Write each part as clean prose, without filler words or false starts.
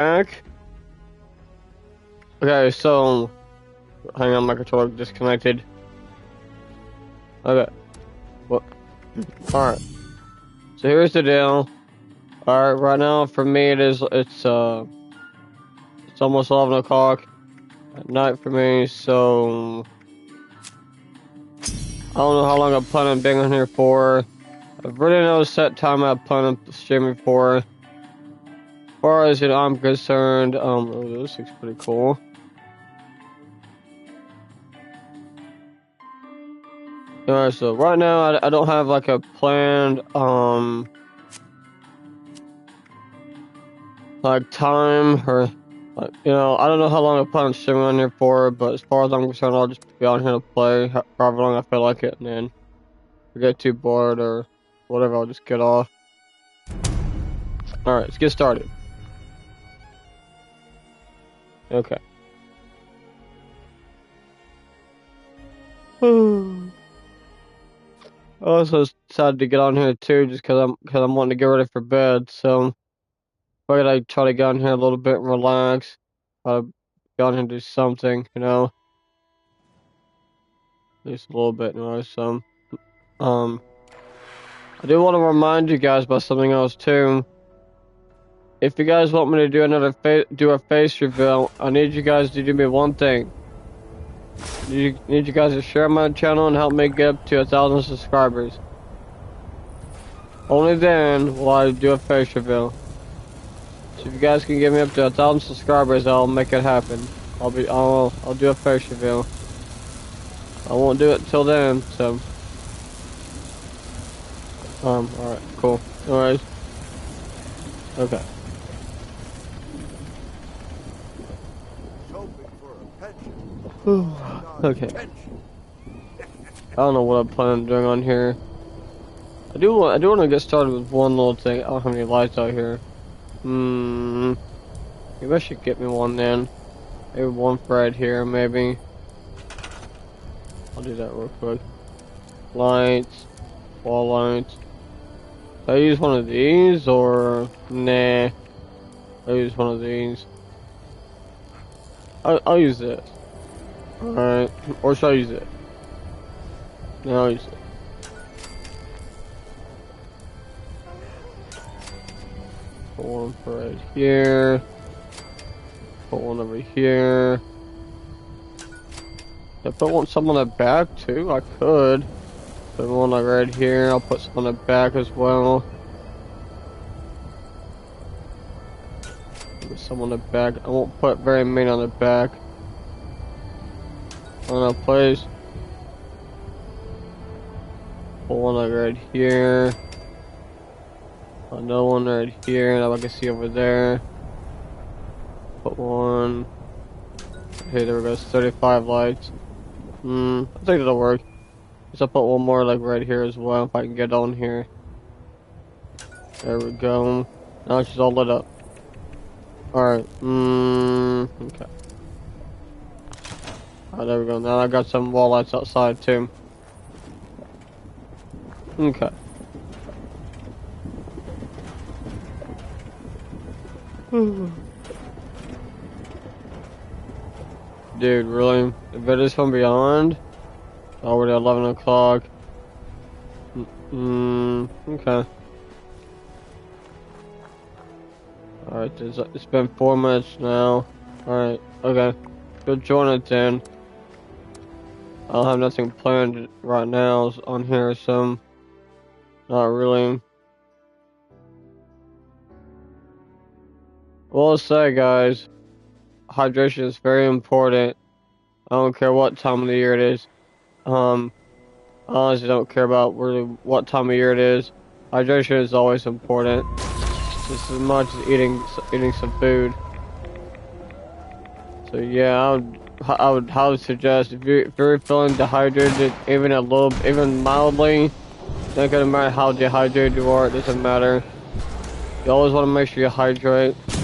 back. Okay, so hang on, my controller disconnected. Okay. Well, alright. So here's the deal. Alright, right now for me it's almost 11 o'clock at night for me, so I don't know how long I plan on being on here for. I've really no set time I plan on streaming for. As far as I'm concerned, oh, this looks pretty cool. Alright, so right now I don't have like a planned like time or like, you know, I don't know how long I plan on streaming on here for, but as far as I'm concerned, I'll just be on here to play however long I feel like it, and then if I get too bored or whatever, I'll just get off. Alright, let's get started. Okay. I also decided to get on here too, just cause I'm wanting to get ready for bed. So I gotta try to get on here a little bit and relax. Get on here and do something, you know, at least a little bit, you know. So I do want to remind you guys about something else too. If you guys want me to do a face reveal, I need you guys to do me one thing. Need you guys to share my channel and help me get up to 1,000 subscribers. Only then will I do a face reveal. So if you guys can get me up to 1,000 subscribers, I'll make it happen. I'll do a face reveal. I won't do it till then, so alright, cool. Alright. Okay. Okay. I don't know what I'm planning on doing on here. I do want to get started with one little thing. I don't have any lights out here. Maybe I should get me one then. Maybe one right here, maybe. I'll do that real quick. Lights. Wall lights. Should I use one of these or nah? I'll use one of these. I'll use this. Alright. Or should I use it? No, I'll use it. Put one right here. Put one over here. If I want some on the back too, I could. Put one like right here. I'll put some on the back as well. Put some on the back. I won't put very many on the back. I don't know, please. Put one like right here. Another one right here that I can see over there. Put one. Okay, there we go. 35 lights. I think that'll work. Just I'll put one more like right here as well if I can get on here. There we go. Now it's just all lit up. Alright. Okay. Alright, there we go. Now I got some wall lights outside too. Okay. Dude, really? If it is from beyond? Already 11 o'clock. Okay. Alright, it's been 4 minutes now. Alright, okay. Go join it then. I don't have nothing planned right now on here, so not really. Well, I'll say, guys, hydration is very important. I don't care what time of the year it is. I honestly don't care about really what time of year it is. Hydration is always important, just as much as eating some food. So yeah, I would highly suggest if you're feeling dehydrated, even mildly, not gonna matter how dehydrated you are, it doesn't matter. You always want to make sure you hydrate as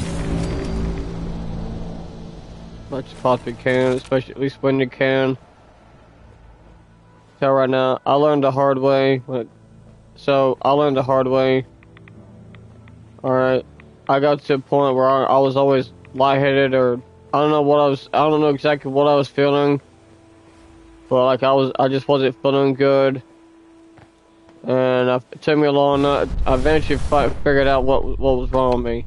much as possibly can, especially at least when you can. So right now, I learned the hard way. I learned the hard way. Alright. I got to a point where I was always lightheaded, or I don't know what I don't know exactly what I was feeling, but like I just wasn't feeling good, and it took me a long time. I eventually figured out what was wrong with me.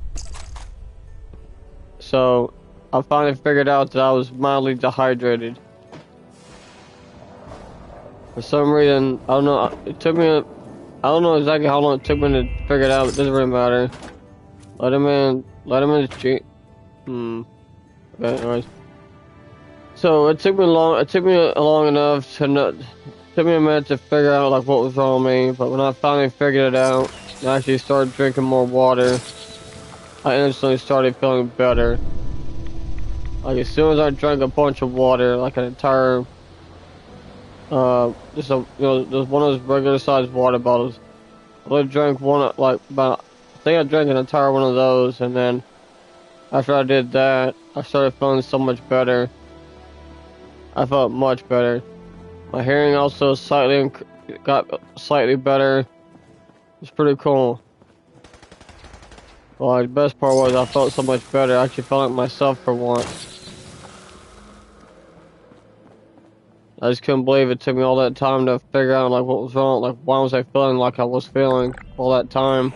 So I finally figured out that I was mildly dehydrated. For some reason, I don't know. It took me. I don't know exactly how long it took me to figure it out. It doesn't really matter. Let him in the street. Okay, anyways. So it took me long enough to not. It took me a minute to figure out like what was wrong with me. But when I finally figured it out, and I actually started drinking more water, I instantly started feeling better. Like as soon as I drank a bunch of water, like an entire, just one of those regular sized water bottles. I drank one, like about. I think I drank an entire one of those, and then after I did that, I started feeling so much better. I felt much better. My hearing also got slightly better. It's pretty cool. Well, the best part was I felt so much better. I actually felt like myself for once. I just couldn't believe it took me all that time to figure out like what was wrong. Like why was I feeling like I was feeling all that time?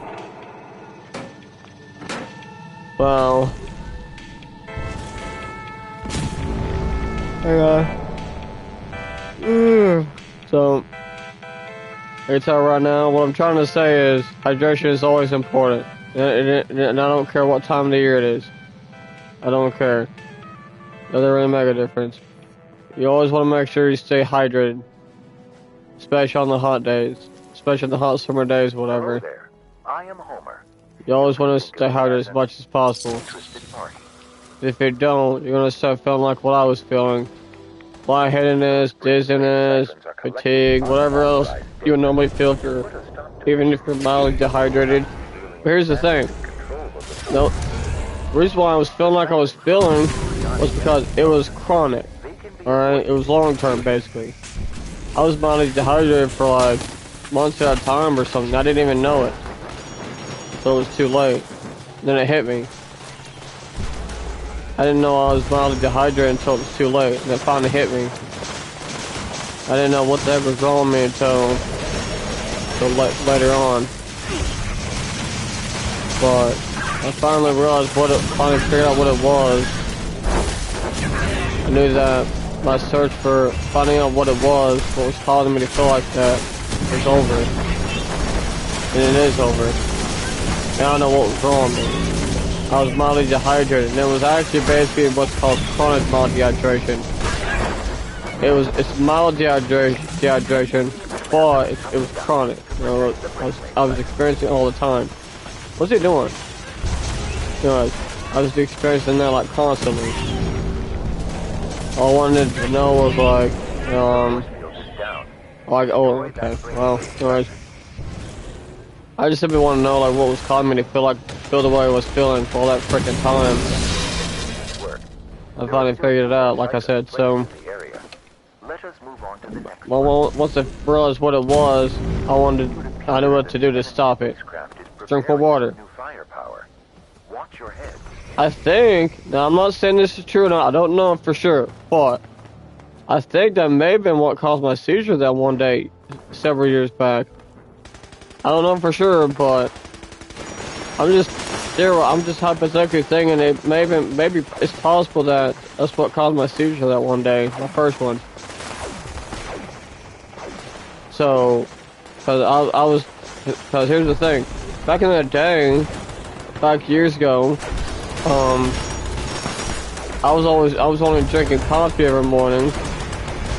Wow. So, I can tell right now, what I'm trying to say is, hydration is always important. And I don't care what time of the year it is. I don't care. It doesn't really make a difference. You always want to make sure you stay hydrated. Especially on the hot days. Especially the hot summer days, whatever. Hello there. I am Homer. You always want to stay hydrated as much as possible. If you don't, you're going to start feeling like what I was feeling. Lightheadedness, dizziness, fatigue, whatever else you would normally feel even if you're mildly dehydrated. But here's the thing. The reason why I was feeling like I was feeling was because it was chronic. Alright? It was long term, basically. I was mildly dehydrated for like months at a time or something. I didn't even know it. So it was too late. Then it hit me. I didn't know I was mildly dehydrated until it was too late, and it finally hit me. I didn't know what the heck was wrong with me until later on. But I finally figured out what it was. I knew that my search for finding out what was causing me to feel like that, was over. And it is over. And I don't know what was wrong with me. I was mildly dehydrated, and it was actually basically what's called chronic mild dehydration. It's mild dehydration, but it was chronic. You know, I was experiencing it all the time. What's he doing? You know, I was experiencing that like constantly. All I wanted to know was like, oh, okay, well, anyways. I just simply want to know like what was causing me to feel the way I was feeling for all that freaking time. I finally figured it out, like I said. So, well, once I realized what it was, I knew what to do to stop it. Drink more water. I think, now I'm not saying this is true or not, I don't know for sure, but I think that may have been what caused my seizure that one day, several years back. I don't know for sure, but I'm just hypothetically thinking it maybe it's possible that that's what caused my seizure that one day, my first one. So, because here's the thing, back in the day, back years ago, I was only drinking coffee every morning.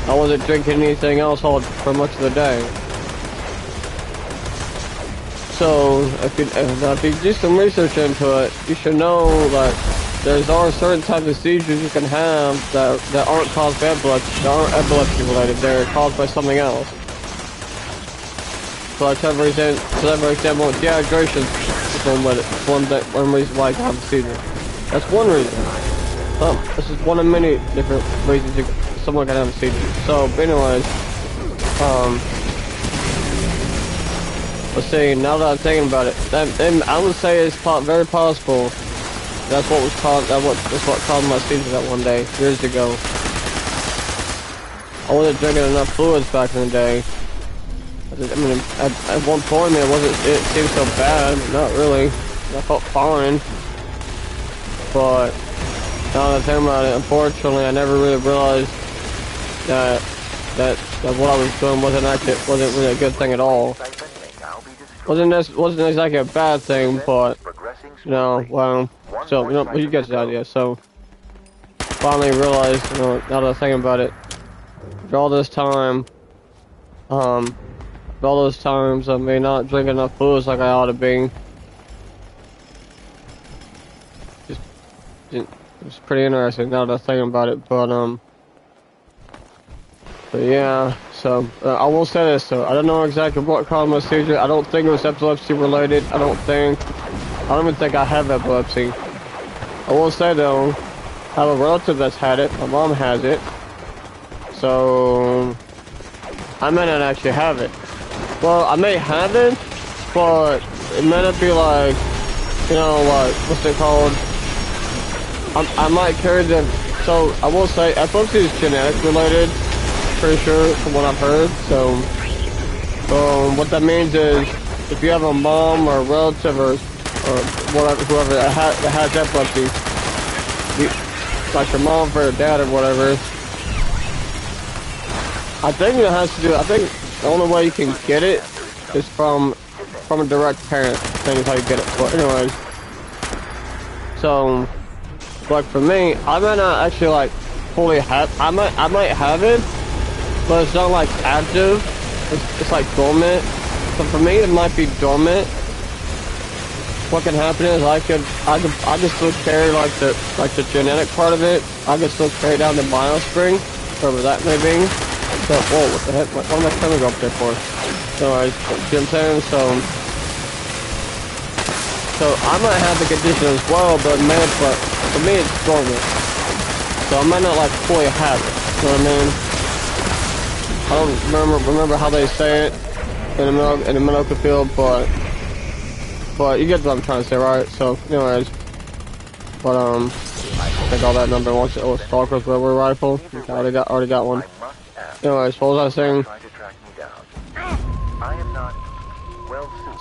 I wasn't drinking anything else for much of the day. So, if you do some research into it, you should know that there are certain types of seizures you can have that aren't caused by epilepsy, that aren't epilepsy related, they're caused by something else. So like, for example, dehydration is one reason why I can have a seizure. That's one reason. This is one of many different reasons someone can have a seizure. So, anyways, But see, now that I'm thinking about it, I would say it's very possible. That's what that's what caused my seizure that one day, years ago. I wasn't drinking enough fluids back in the day. I mean, at one point, it seemed so bad, but not really. I felt fine. But now that I think about it, unfortunately, I never really realized that what I was doing wasn't really a good thing at all. Wasn't exactly a bad thing, but you know, well, so you get the idea. So finally realized, now that I'm thinking about it, after all this time, all those times I may not drink enough fluids like I ought to be. It's pretty interesting now that I'm thinking about it, but yeah. So I will say this though, I don't know exactly what caused my seizure. I don't think it was epilepsy related. I don't even think I have epilepsy. I will say though, I have a relative that's had it. My mom has it. So I may not actually have it. Well, I may have it, but it may not be like, you know, like, what's it called? I might carry them. So I will say epilepsy is genetic related, pretty sure from what I've heard. So what that means is if you have a mom or a relative or whatever, whoever that has epilepsy, like your mom or your dad or whatever, I think it has to do. I think the only way you can get it is from a direct parent. I think is how you get it. But anyways, so like for me, I might not actually like fully have. I might have it, but it's not like active. It's like dormant. So for me, it might be dormant. What can happen is I could still carry like the genetic part of it. I could still carry down the biospring, whatever that may be. So, whoa, what the heck? What am I trying to go up there for? Anyways, you know what I'm saying? So I might have the condition as well, but for me it's dormant. So I might not like fully have it. You know what I mean? I don't remember how they say it in the medical field, but you get what I'm trying to say, right? So, anyways, but I think all that number once it was Stalker's rubber rifle. Okay, I already got one. Anyways, what was I saying?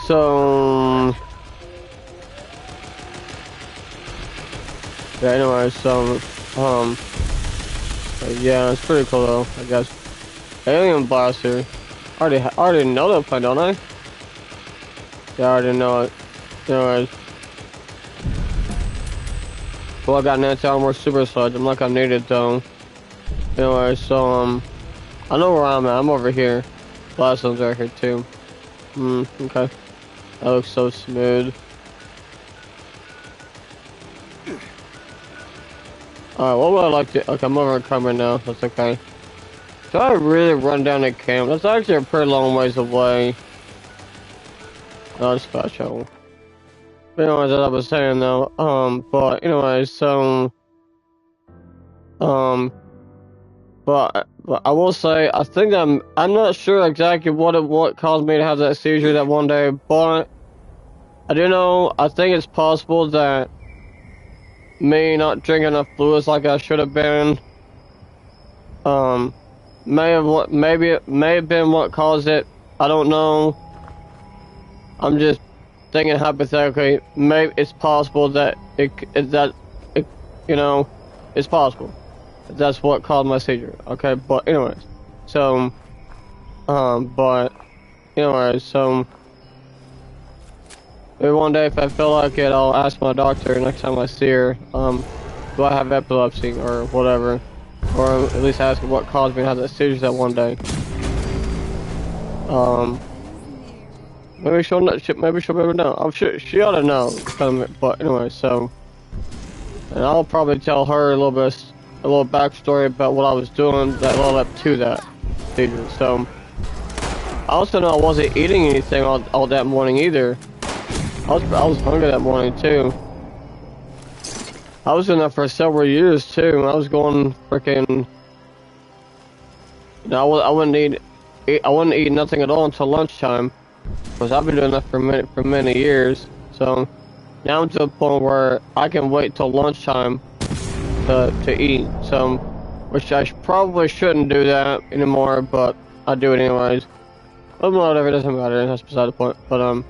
So yeah, anyways, so yeah, it's pretty cool though, I guess. Alien Blaster. I already know that plane, don't I? Yeah, I already know it. Anyways. Well, I got an anti-armor super sludge. I'm like I need it though. Anyway, so I know where I'm at. I'm over here. Last one's right here too. Okay. That looks so smooth. Alright, what would I like to... Okay, I'm overcoming now. That's okay. Should I really run down the camp? That's actually a pretty long ways away. Not special. But anyways, as I was saying though, but anyways, so... But I will say, I think I'm not sure exactly what caused me to have that seizure that one day, but I do know, I think it's possible that me not drinking enough fluids like I should have been, maybe it may have been what caused it. I don't know. I'm just thinking hypothetically, maybe it's possible that it's possible. That's what caused my seizure. Okay, but anyways, so, maybe one day if I feel like it, I'll ask my doctor next time I see her, do I have epilepsy or whatever, or at least ask her what caused me to have that seizure that one day. Maybe she'll be able to know. I'm sure she ought to know. But anyway, so, and I'll probably tell her a little backstory about what I was doing that led up to that seizure. So I also know I wasn't eating anything all that morning either. I was hungry that morning too. I was in there for several years too. I was going freaking. I wouldn't eat nothing at all until lunchtime. Because I've been doing that for many years. So now I'm to a point where I can wait till lunchtime to eat. So, which I probably shouldn't do that anymore, but I do it anyways. But whatever, it doesn't matter. That's beside the point. But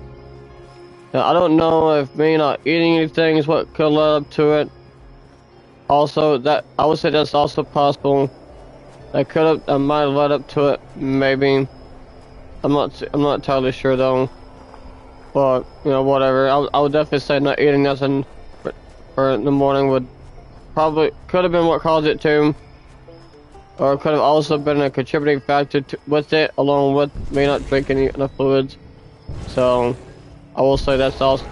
yeah, I don't know if me not eating anything is what could lead up to it. Also, that I would say that's also possible. That might have led up to it. Maybe. I'm not entirely sure though. But you know, whatever. I would definitely say not eating nothing for in the morning would probably could have been what caused it too, or could have also been a contributing factor with it, along with me not drinking enough fluids. So I will say that's also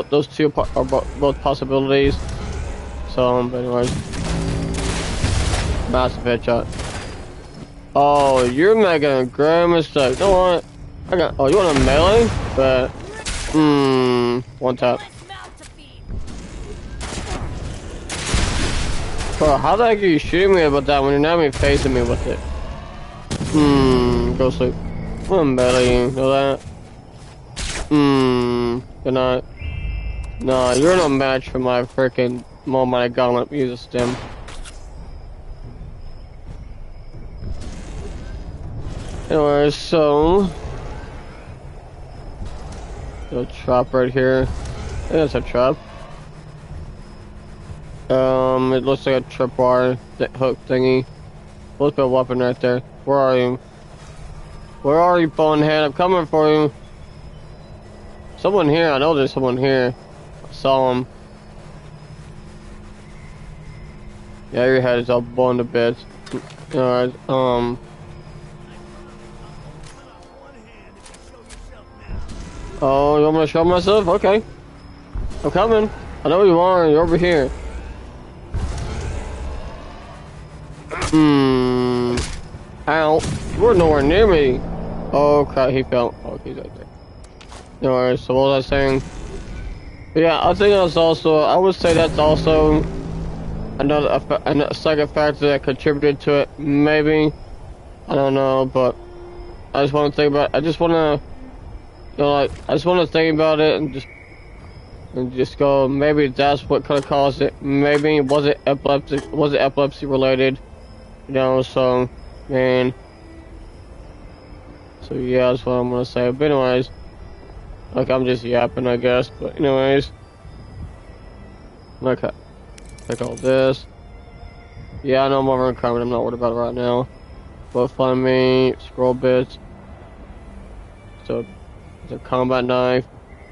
those two are both possibilities. So, but anyways, massive headshot. Oh, you're making a great mistake. You know what? Oh, you want a melee? But one tap. Bro, how the heck are you shooting me about that when you're not even facing me with it? Go sleep. I'm gonna melee you, know that? Good night. No, you're no match for my freaking moment I got him use a stem. Anyway, so a trap right here. I think that's a trap. It looks like a tripwire hook thingy. Looks like a weapon right there. Where are you? Where are you, bonehead? I'm coming for you. Someone here. I know there's someone here. I saw him. Yeah, your head is all blown to bits. Alright, oh, you want me to show myself? Okay. I'm coming. I know you are. You're over here. Ow. You were nowhere near me. Oh, crap. He fell. Oh, he's right there. Alright, so what was I saying? But yeah, I think that's also, I would say that's also a second factor that contributed to it. Maybe. I don't know, but I just want to think about it. I just want to, you know, like, I just want to think about it and just go, maybe that's what could have caused it. Maybe was it epilepsy related? You know, so, man. So yeah, that's what I'm gonna say. But anyways, like I'm just yapping, I guess. But anyways, okay, take all this. Yeah, I know I'm over uncovered. I'm not worried about it right now. But find me scroll bits. So it's a combat knife.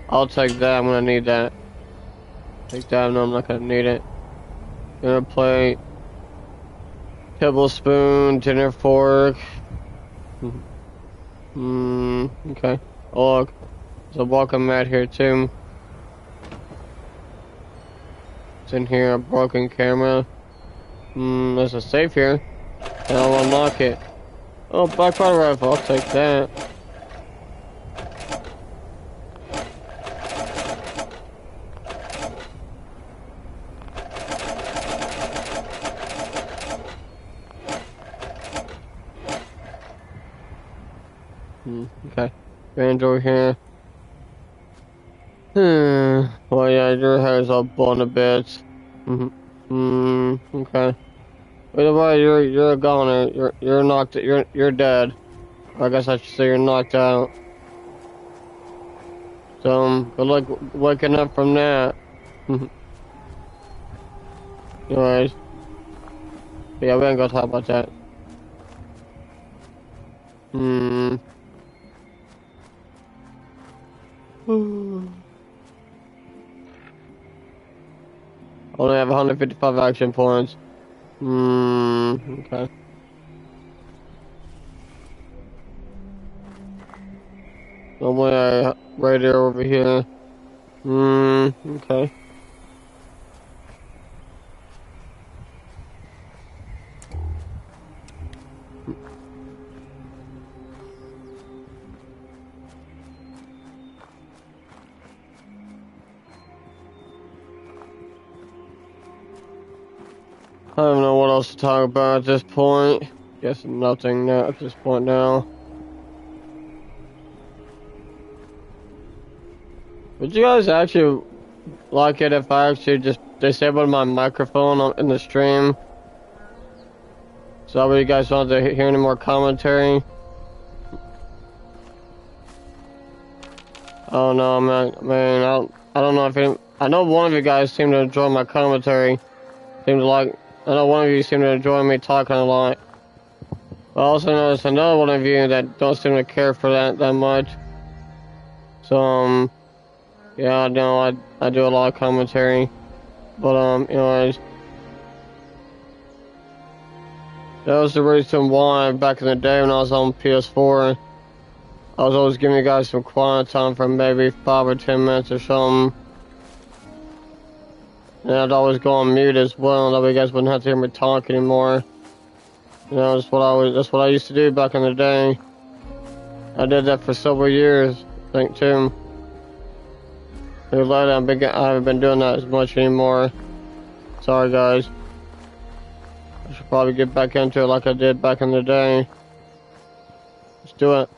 I'll take that. I'm gonna need that. Take that. No, I'm not gonna need it. Dinner plate, tablespoon, dinner fork. Okay. Oh, look. There's a welcome mat here too. It's in here, a broken camera. There's a safe here. And I'll unlock it. Oh, backfire rifle, I'll take that. Okay. Bandage over here. Well, yeah, your hair's all blown to bits. Okay. Either way, you're a goner. You're knocked. You're dead. Or I guess I should say you're knocked out. So good luck waking up from that. Anyways, but yeah, we ain't gonna talk about that. Only have 155 action points. Okay. Normally radio over here. Okay. I don't know what else to talk about at this point. Guess nothing now at this point now. Would you guys actually like it if I actually just disabled my microphone in the stream? So that way you guys don't have to hear any more commentary? Oh no, man, I don't know if I know one of you guys seem to enjoy my commentary. Seem to like, I know one of you seem to enjoy me talking a lot. I also noticed another one of you that don't seem to care for that much. So, yeah, I know I do a lot of commentary. But, anyways. That was the reason why back in the day when I was on PS4, I was always giving you guys some quiet time for maybe 5 or 10 minutes or something. And I'd always go on mute as well, that way you guys wouldn't have to hear me talk anymore. You know, that's what I used to do back in the day. I did that for several years, I think too. Lately, I haven't been doing that as much anymore. Sorry guys. I should probably get back into it like I did back in the day. Let's do it.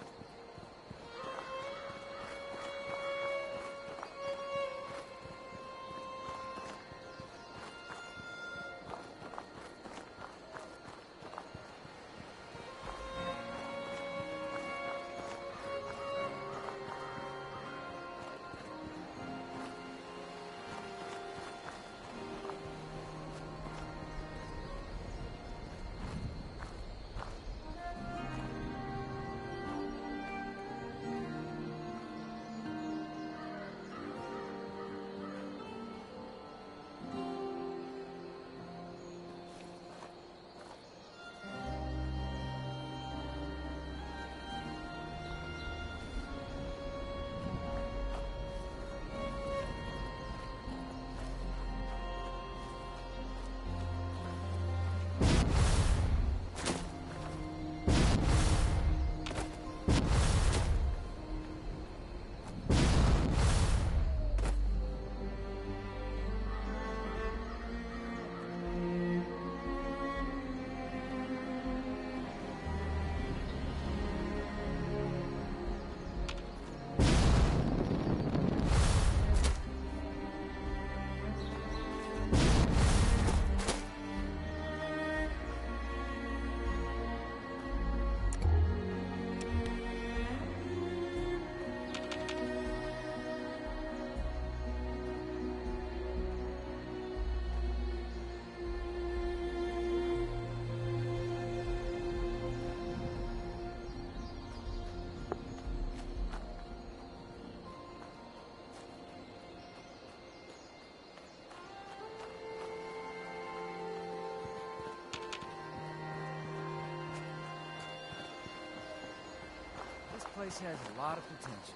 This place has a lot of potential.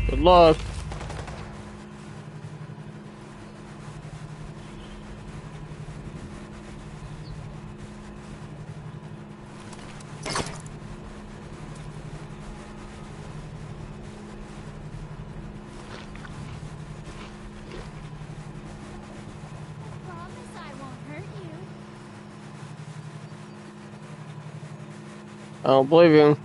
Good luck. I don't believe you.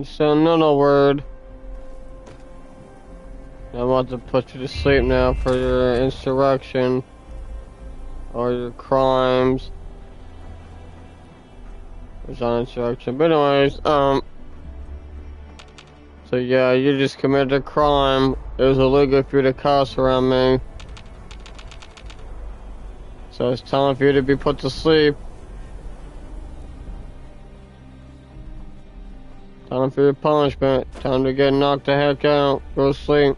So no word. I'm about to put you to sleep now for your insurrection or your crimes. It's not insurrection, but anyways, so yeah, you just committed a crime. It was illegal for you to cuss around me. So it's time for you to be put to sleep. Time for your punishment. Time to get knocked the heck out. Go to sleep.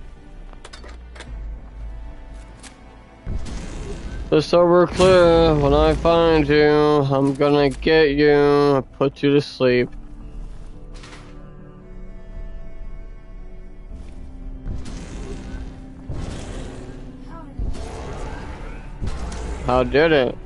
Just so we're clear, when I find you, I'm gonna get you, put you to sleep. How did it?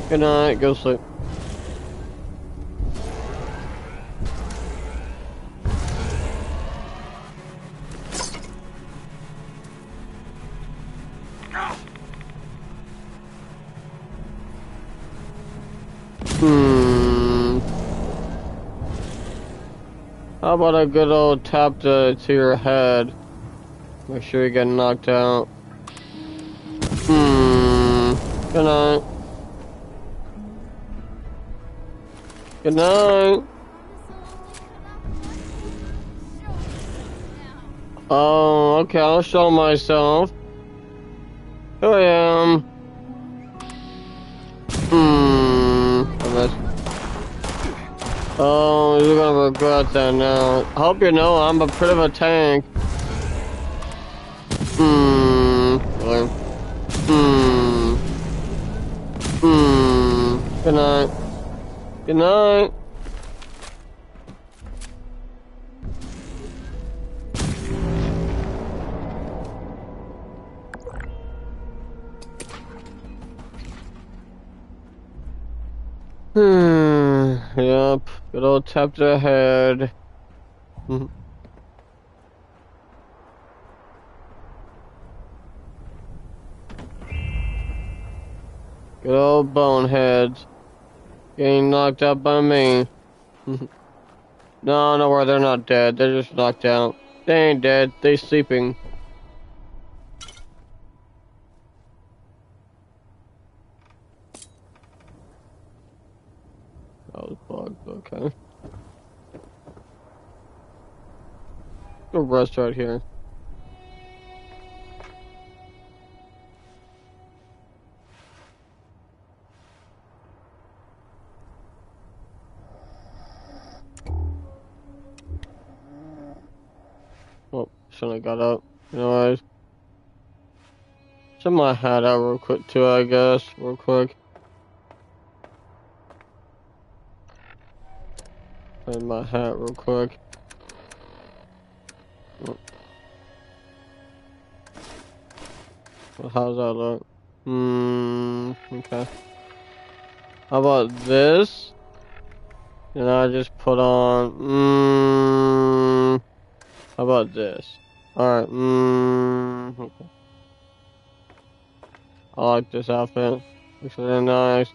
Good night, go sleep. How about a good old tap to your head? Make sure you get knocked out. Good night. Good night. Oh, okay, I'll show myself. Here I am. Oh, you're gonna regret that now. I hope you know I'm a bit of a tank. Really? Good night. Good night. Yep. Good old tap to the head. Good old boneheads. Getting knocked out by me. No, no, where they're not dead. They're just knocked out. They ain't dead. They sleeping. That was bugged. Okay. Go rest right here. Oh, shouldn't have got up. Anyways. Check my hat out real quick too, I guess. Real quick. Find my hat real quick. Oh. Well, how's that look? Okay. How about this? And I just put on, how about this? Alright, okay. I like this outfit. Looks really nice.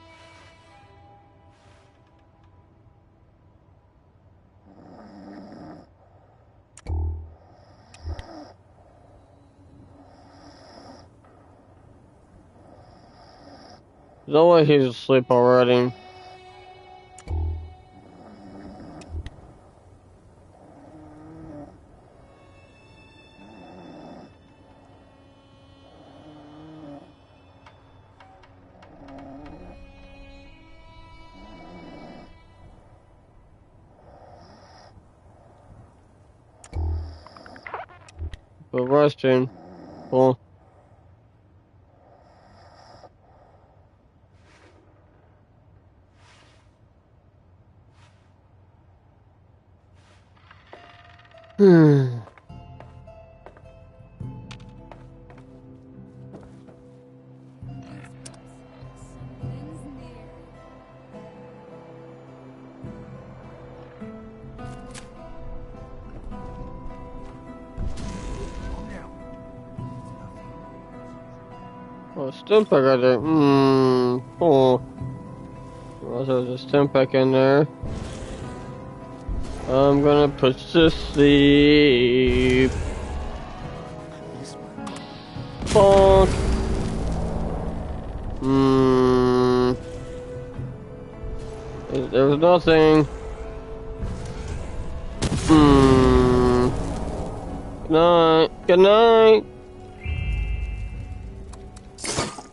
There's no way he's asleep already. But resting. Cool. Oh, Stimpack right there. Cool. Also, there's a Stimpack in there. I'm gonna put to sleep. Bonk. There was nothing. Good night. Good night.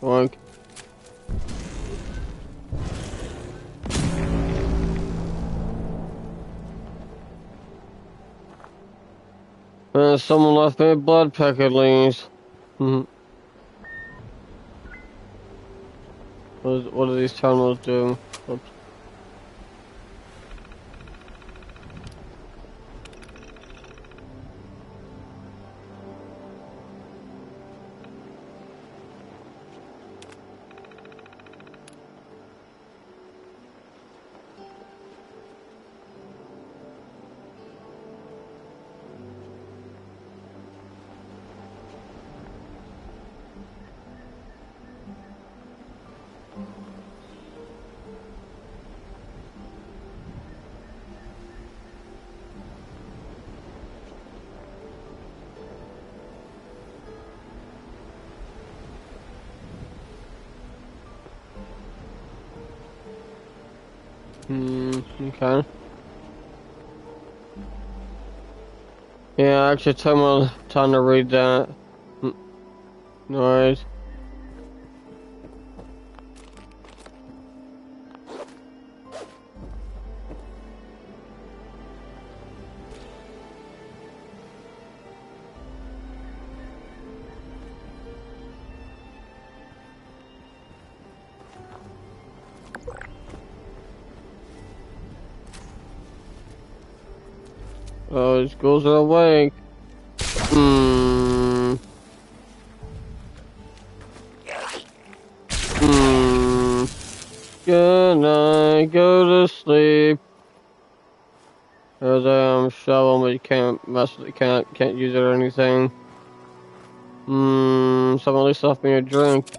Bonk. Someone left me a blood pack at least. What do these terminals do? Oops. Okay. Yeah, actually took my time to read that. Noise. Oh, these ghouls are awake. Good night, go to sleep. There's a shovel, but you can't mess with it, can't use it or anything. Someone at least left me a drink.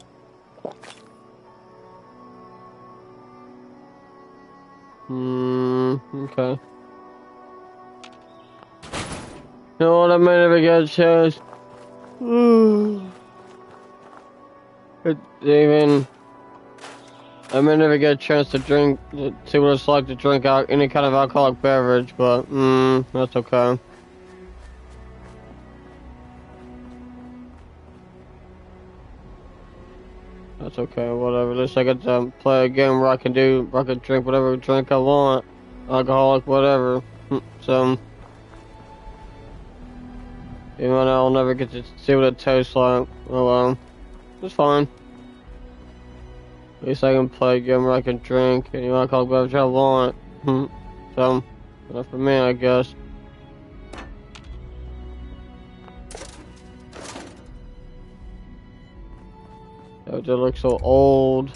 Okay. You know what, I may never get a chance. It even... I may never get a chance to drink, to see what it's like to drink any kind of alcoholic beverage, but, that's okay. That's okay, whatever. At least I get to play a game where I can drink whatever drink I want. Alcoholic, whatever. So, even though I'll never get to see what it tastes like, oh well. It's fine. At least I can play a game where I can drink any alcoholic beverage I want. So, enough for me, I guess. That just looks so old.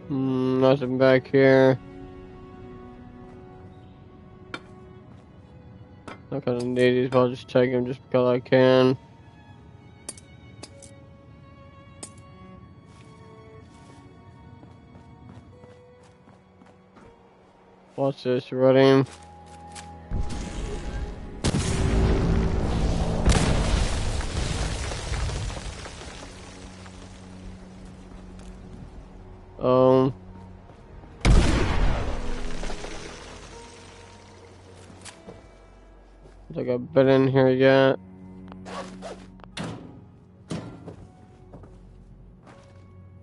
Nothing back here. Not gonna need these, but I'll just take them just because I can. What's this? You ready? I think I've been in here yet.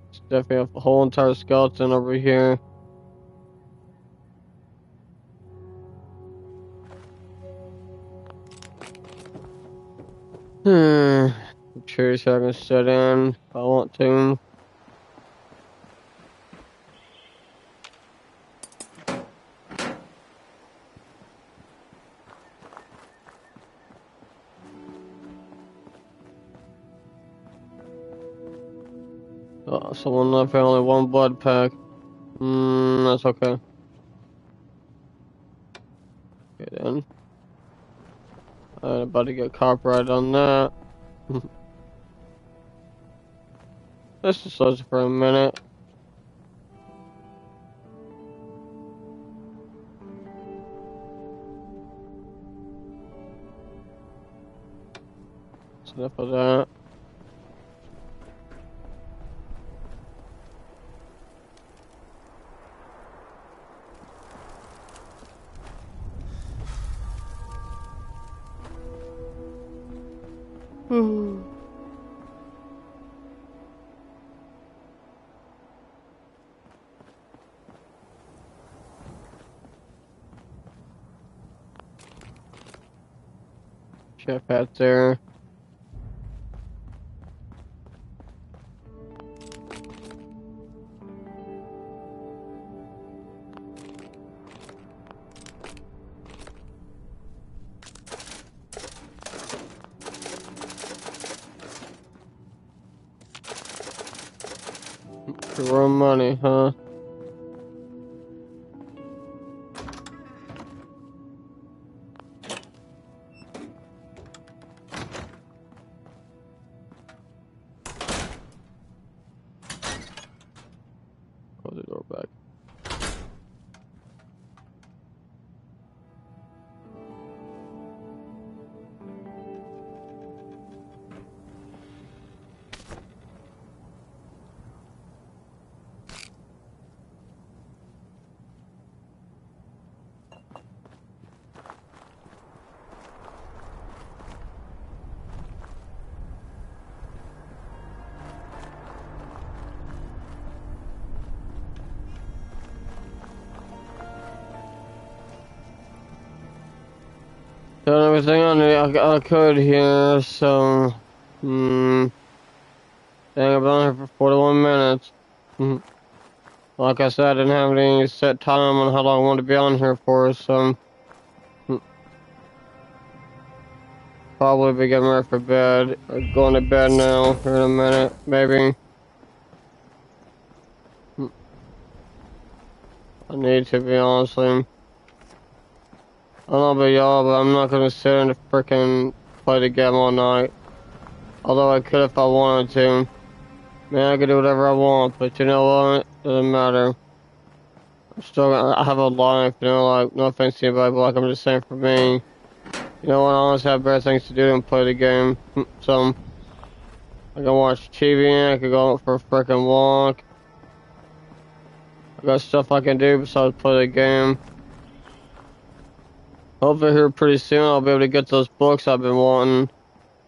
It's definitely a whole entire skeleton over here. Chairs here I can sit in if I want to. Oh, someone left only one blood pack. That's okay. Okay then. I'm about to get copyright on that. Let's just listen for a minute. That's enough of that. Chef hat there. Real money, huh? Close the door back. Done everything I could here, so... Dang, I've been on here for 41 minutes. Like I said, I didn't have any set time on how long I wanted to be on here for, so... Probably be getting ready for bed, or going to bed now, here in a minute, maybe. I need to be, honestly. I don't know about y'all, but I'm not gonna sit and frickin' play the game all night. Although I could if I wanted to. Man, I could do whatever I want, but you know what? Doesn't matter. I'm still I have a life, you know, like, no offense to anybody, but like, I'm just saying for me. You know what? I honestly have better things to do than play the game. So, I can watch TV, I could go out for a freaking walk. I got stuff I can do besides play the game. Hopefully here pretty soon I'll be able to get those books I've been wanting.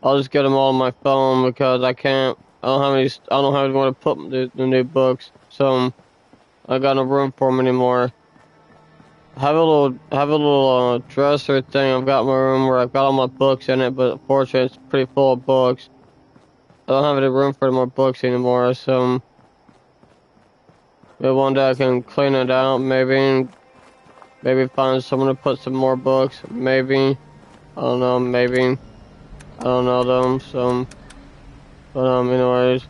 I'll just get them all on my phone because I can't. I don't have any. I don't have anywhere to put the new books, so I got no room for them anymore. I have a little dresser thing I've got in my room where I've got all my books in it, but unfortunately it's pretty full of books. I don't have any room for any more books anymore, so maybe one day I can clean it out, maybe find someone to put some more books, maybe. I don't know, maybe. I don't know them, so, but anyways.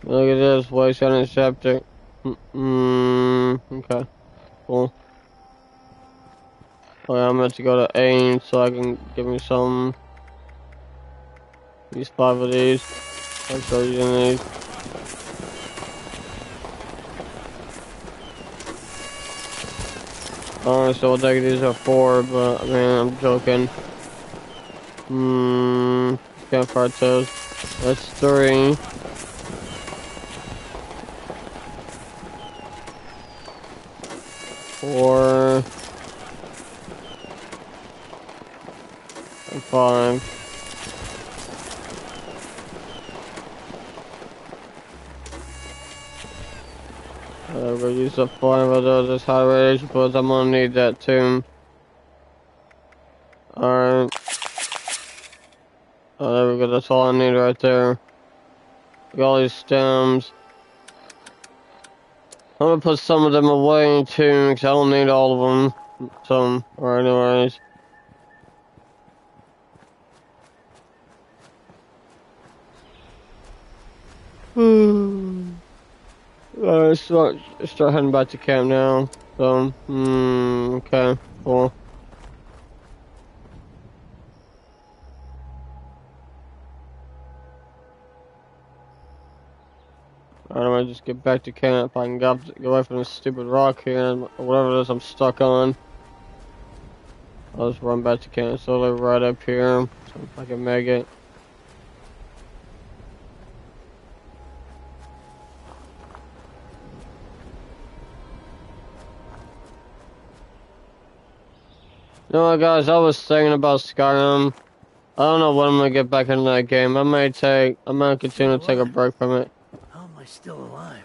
Look at this, waste antiseptic. Okay, cool. Oh yeah, I'm meant to go to Ames so I can give me some. Use 5 of these. I'm still using these. Honestly, I'll take these are 4, but I mean, I'm joking. Campfire toast. That's 3. Four. And 5. We're gonna use up 5 of those as high radiation, but I'm gonna need that too. Alright. Oh, there we go, that's all I need right there. Got all these stems. I'm gonna put some of them away too, because I don't need all of them. Some, or anyways. Alright, start heading back to camp now. So, okay, cool. Alright, I'm gonna just get back to camp. I can get away from this stupid rock here, or whatever it is I'm stuck on. I'll just run back to camp. So they're right up here, so if I can make it. You know what, guys? I was thinking about Skyrim. I don't know when I'm gonna get back into that game. I might continue to take a break from it. How am I still alive?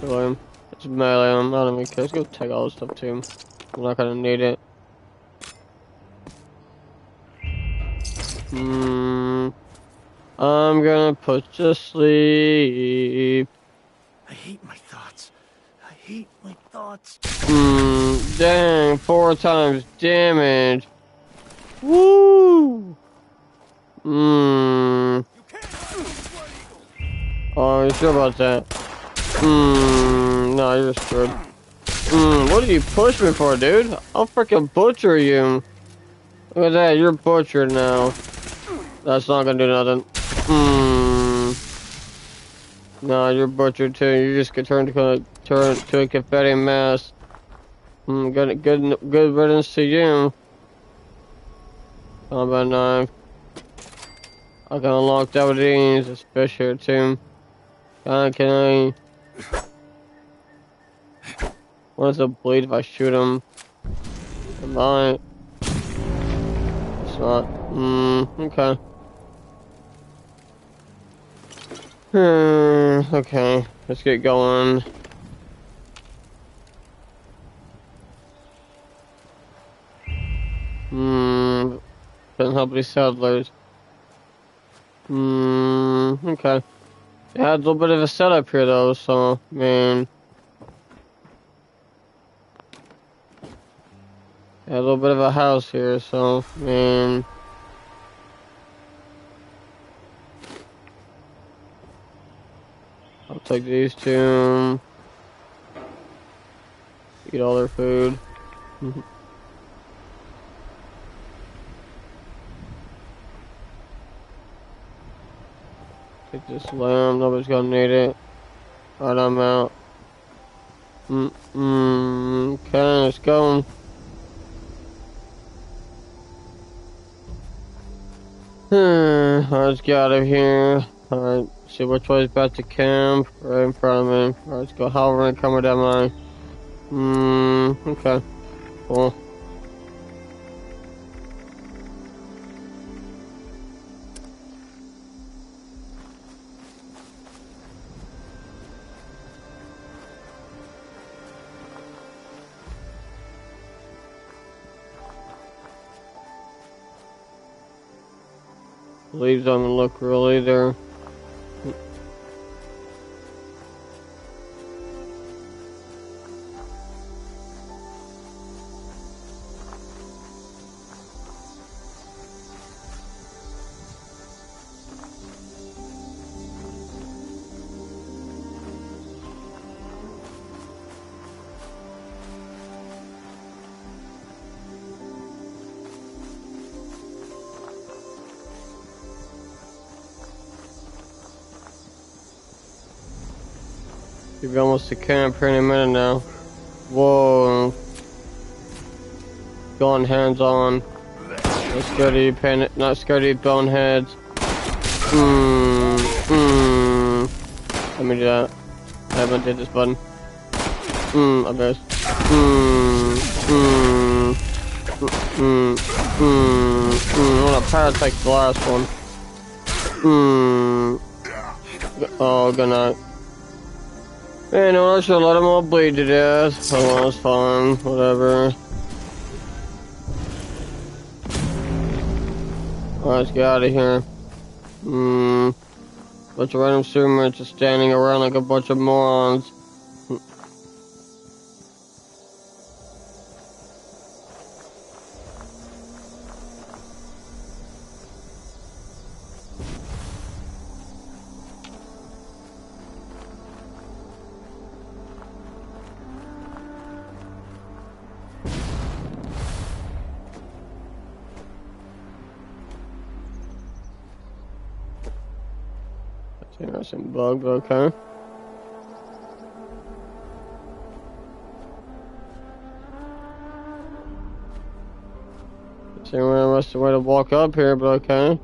Really, it's melee. I don't even care. Let's go take all this stuff too. I'm not gonna need it. I'm gonna put to sleep. I hate my thoughts. I hate my thoughts. Dang, 4 times damage. Woo! Oh, you sure about that? No, you're screwed. What did you push me for, dude? I'll freaking butcher you. Look at that, you're butchered now. That's not gonna do nothing. No, you're butchered too. You just get turned to a confetti mess. Good riddance to you. Combat knife. I can unlock that with these. This fish here too. Can I? What does it bleed if I shoot him? I might. It's not. Okay. Okay, let's get going. Doesn't help these settlers. Okay. Yeah, it's a little bit of a setup here though, so, I mean... Yeah, a little bit of a house here, so, I mean... I'll take these two. Eat all their food. Take this lamb, nobody's gonna need it. Alright, I'm out. Okay, let's go. Let's get out of here. Alright, see which way is back to camp. Right in front of me. Alright, let's go hovering, come with that line. Okay. Cool. Leaves don't look real either. You'll be almost to camp here in a minute now. Whoa. Going hands on. Not scared of you, not scared of you boneheads. Let me do that. I haven't did this button. I guess. I want to parasite the last one. Oh, good night. Hey, no, I should let them all bleed to death. Oh, well, it's fine. Whatever. Alright, let's get out of here. Bunch of random students just standing around like a bunch of morons. Interesting bug, but okay. See where that's the way to walk up here, but okay.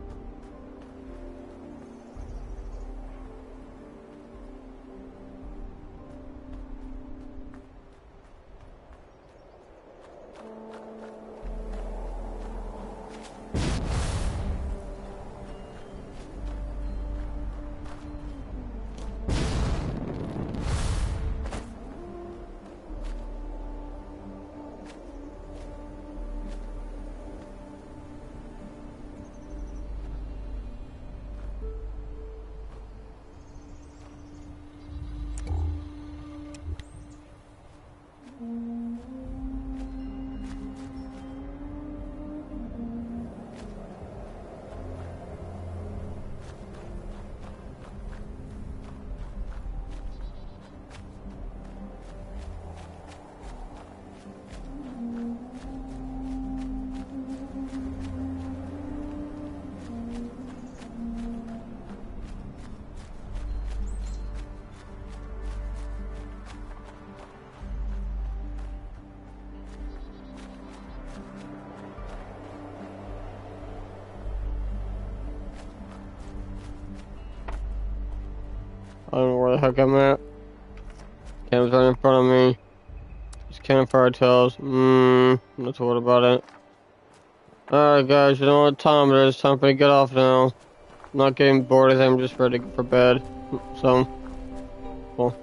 I don't know where the heck I'm at. Camp's right in front of me. It's campfire tells. Not too worried about it. Alright guys, you know what time it is. Time for me to get off now. I'm not getting bored as I'm just ready for bed. So, cool.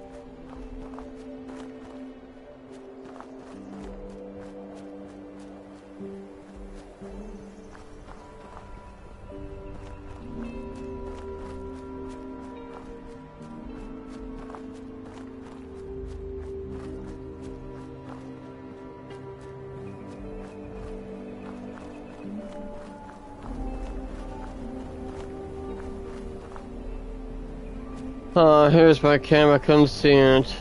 Here's my camera. I couldn't see it.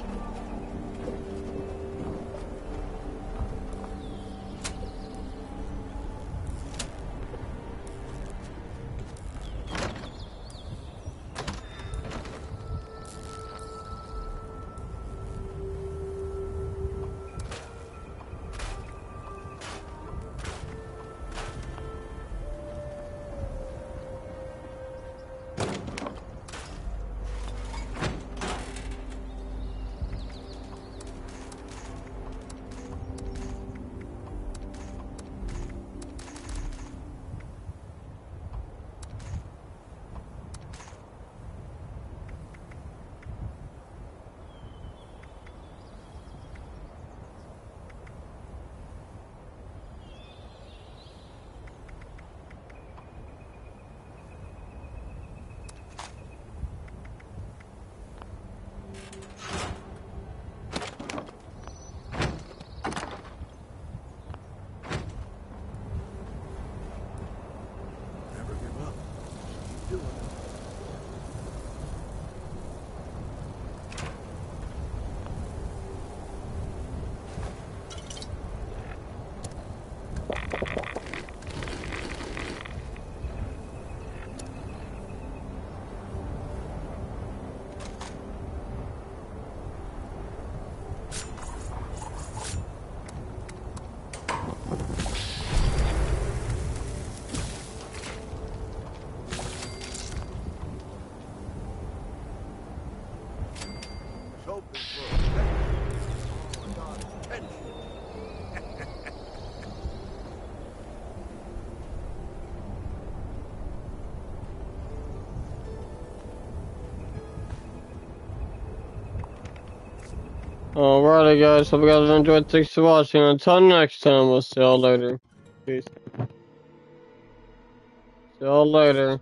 Never give up. Keep doing it. Was hoping for a second. Got attention. Alrighty, guys. Hope you guys enjoyed. Thanks for watching. Until next time, we'll see y'all later. Peace. See y'all later.